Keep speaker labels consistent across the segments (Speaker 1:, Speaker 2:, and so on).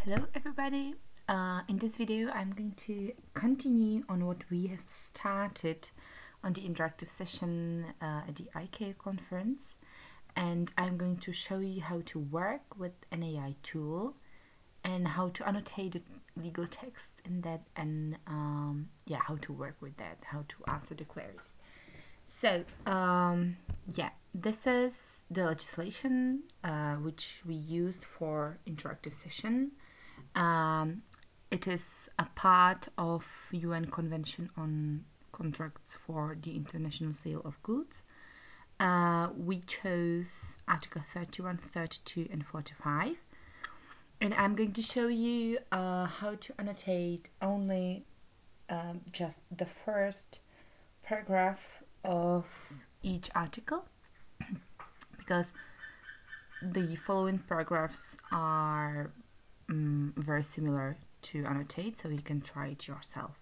Speaker 1: Hello everybody! In this video I'm going to continue on what we have started on the interactive session at the IK conference, and I'm going to show you how to work with an AI tool and how to annotate legal text in that, and how to work with that, how to answer the queries. So this is the legislation which we used for interactive session. It is a part of UN Convention on Contracts for the International Sale of Goods. We chose Article 31, 32 and 45. And I'm going to show you how to annotate only just the first paragraph of each article, because the following paragraphs are very similar to annotate, so you can try it yourself.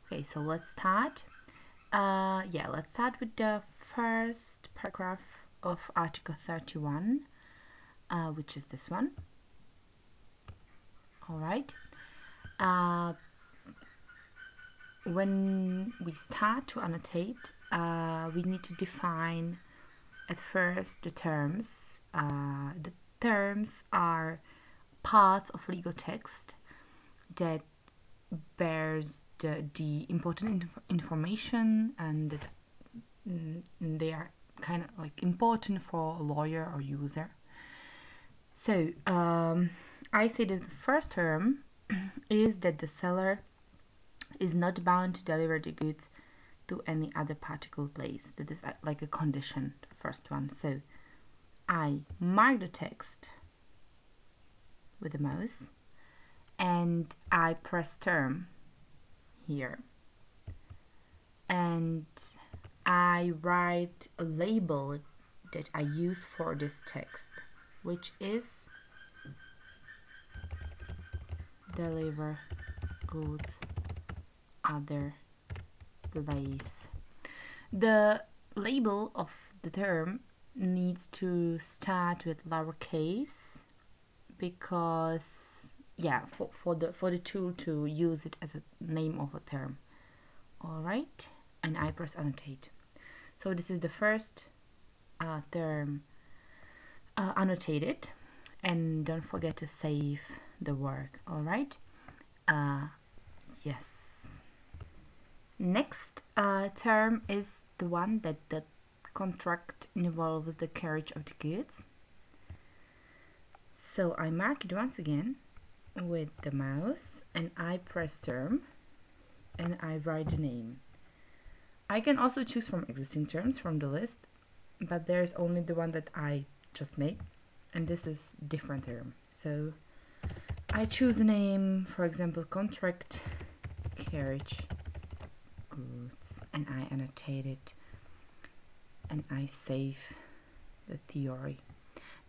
Speaker 1: Okay, so let's start. Let's start with the first paragraph of Article 31, which is this one. Alright. When we start to annotate, we need to define at first the terms. The terms are parts of legal text that bears the important information, and that they are kind of like important for a lawyer or user. So I say that the first term is that the seller is not bound to deliver the goods to any other particular place. That is like a condition, the first one. So I mark the text with the mouse and I press term here, and I write a label that I use for this text, which is deliver goods other place. The label of the term needs to start with lowercase, because for the tool to use it as a name of a term. Alright, and I press annotate. So this is the first term annotated, and don't forget to save the work. Alright, yes. Next term is the one that the contract involves the carriage of the goods. So I mark it once again with the mouse and I press term and I write the name. I can also choose from existing terms from the list, but there's only the one that I just made, and this is different term. So I choose the name, for example, contract carriage goods, and I annotate it and I save the theory.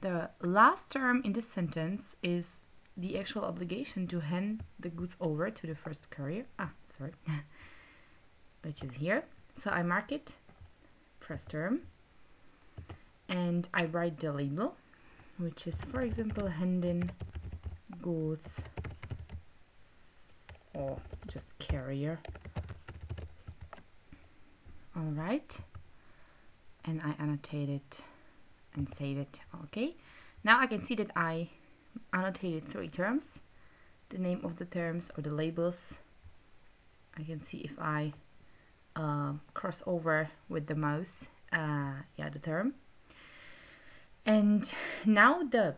Speaker 1: The last term in this sentence is the actual obligation to hand the goods over to the first courier. Which is here. So I mark it, press term, and I write the label, which is, for example, handing goods or just carrier. Alright, and I annotate it and save it. Okay, now I can see that I annotated 3 terms, the name of the terms or the labels. I can see if I cross over with the mouse the term. And now the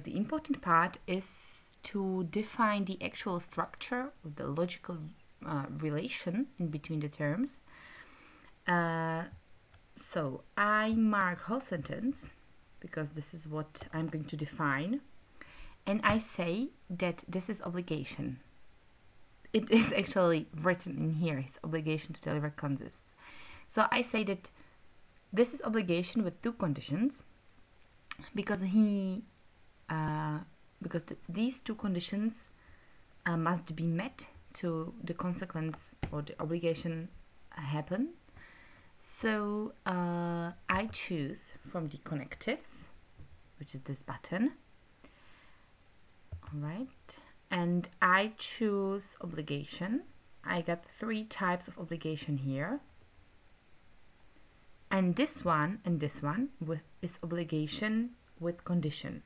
Speaker 1: important part is to define the actual structure of the logical relation in between the terms. So I mark whole sentence, because this is what I'm going to define, and I say that this is obligation. It is actually written in here, his obligation to deliver consists. So I say that this is obligation with 2 conditions, because these 2 conditions must be met to the consequence or the obligation happen. So I choose from the connectives, which is this button. All right, and I choose obligation. I got 3 types of obligation here, and this one is obligation with condition.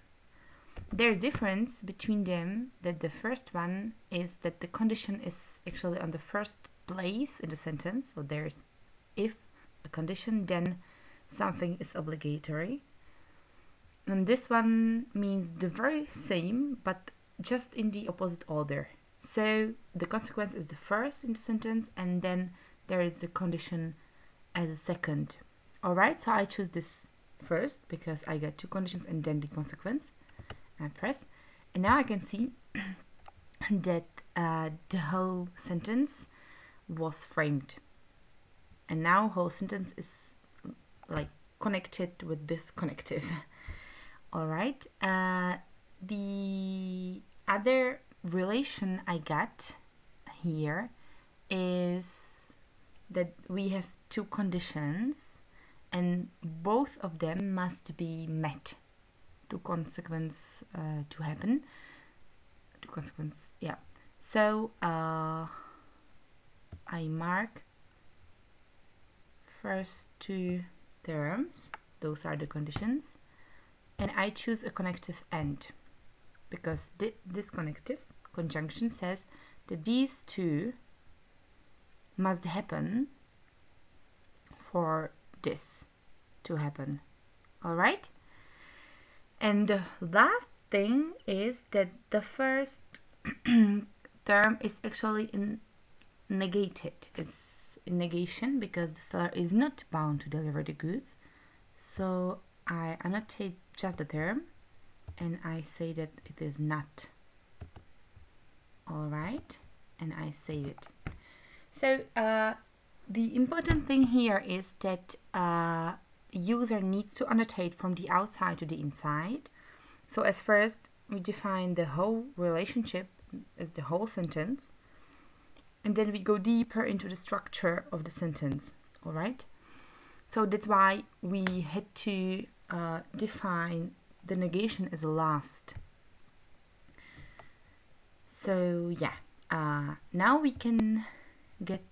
Speaker 1: There's difference between them, that the first one is that the condition is actually on the first place in the sentence. So there's if a condition, then something is obligatory. And this one means the very same, but just in the opposite order. So the consequence is the first in the sentence, and then there is the condition as a second. Alright, so I choose this first because I got 2 conditions and then the consequence. I press, and now I can see that the whole sentence was framed, and now whole sentence is like connected with this connective. All right, the other relation I got here is that we have 2 conditions and both of them must be met to consequence to happen. To consequence, yeah. So I mark first 2 terms, those are the conditions, and I choose a connective and, because this connective conjunction says that these 2 must happen for this to happen. All right. And the last thing is that the first term is actually negated. It's in negation because the seller is not bound to deliver the goods. So I annotate just the term and I say that it is not. All right, and I save it. So the important thing here is that user needs to annotate from the outside to the inside. So as first we define the whole relationship as the whole sentence, and then we go deeper into the structure of the sentence. All right, so that's why we had to define the negation as last. So yeah, now we can get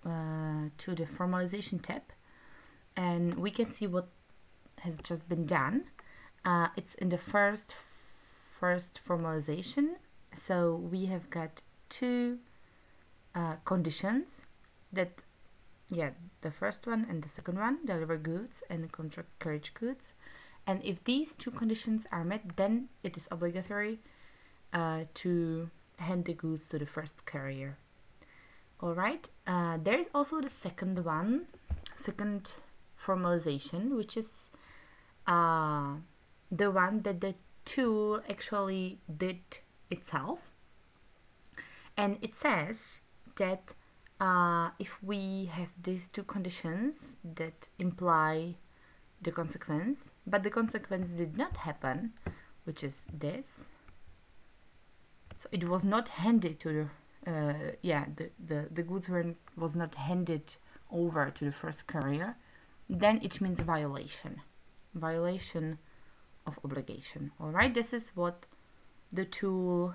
Speaker 1: to the formalization tab, and we can see what has just been done. It's in the first formalization. So we have got 2 conditions, that the first one and the second one, deliver goods and contract carriage goods, and if these 2 conditions are met, then it is obligatory to hand the goods to the first carrier. All right, there is also the second formalization, which is the one that the tool actually did itself, and it says that if we have these 2 conditions that imply the consequence, but the consequence did not happen, which is this, so it was not handed to the goods was not handed over to the first carrier, then it means violation of obligation. All right, this is what the tool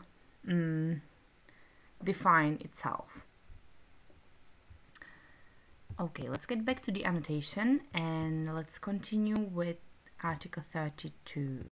Speaker 1: define itself. Okay, let's get back to the annotation and let's continue with article 32.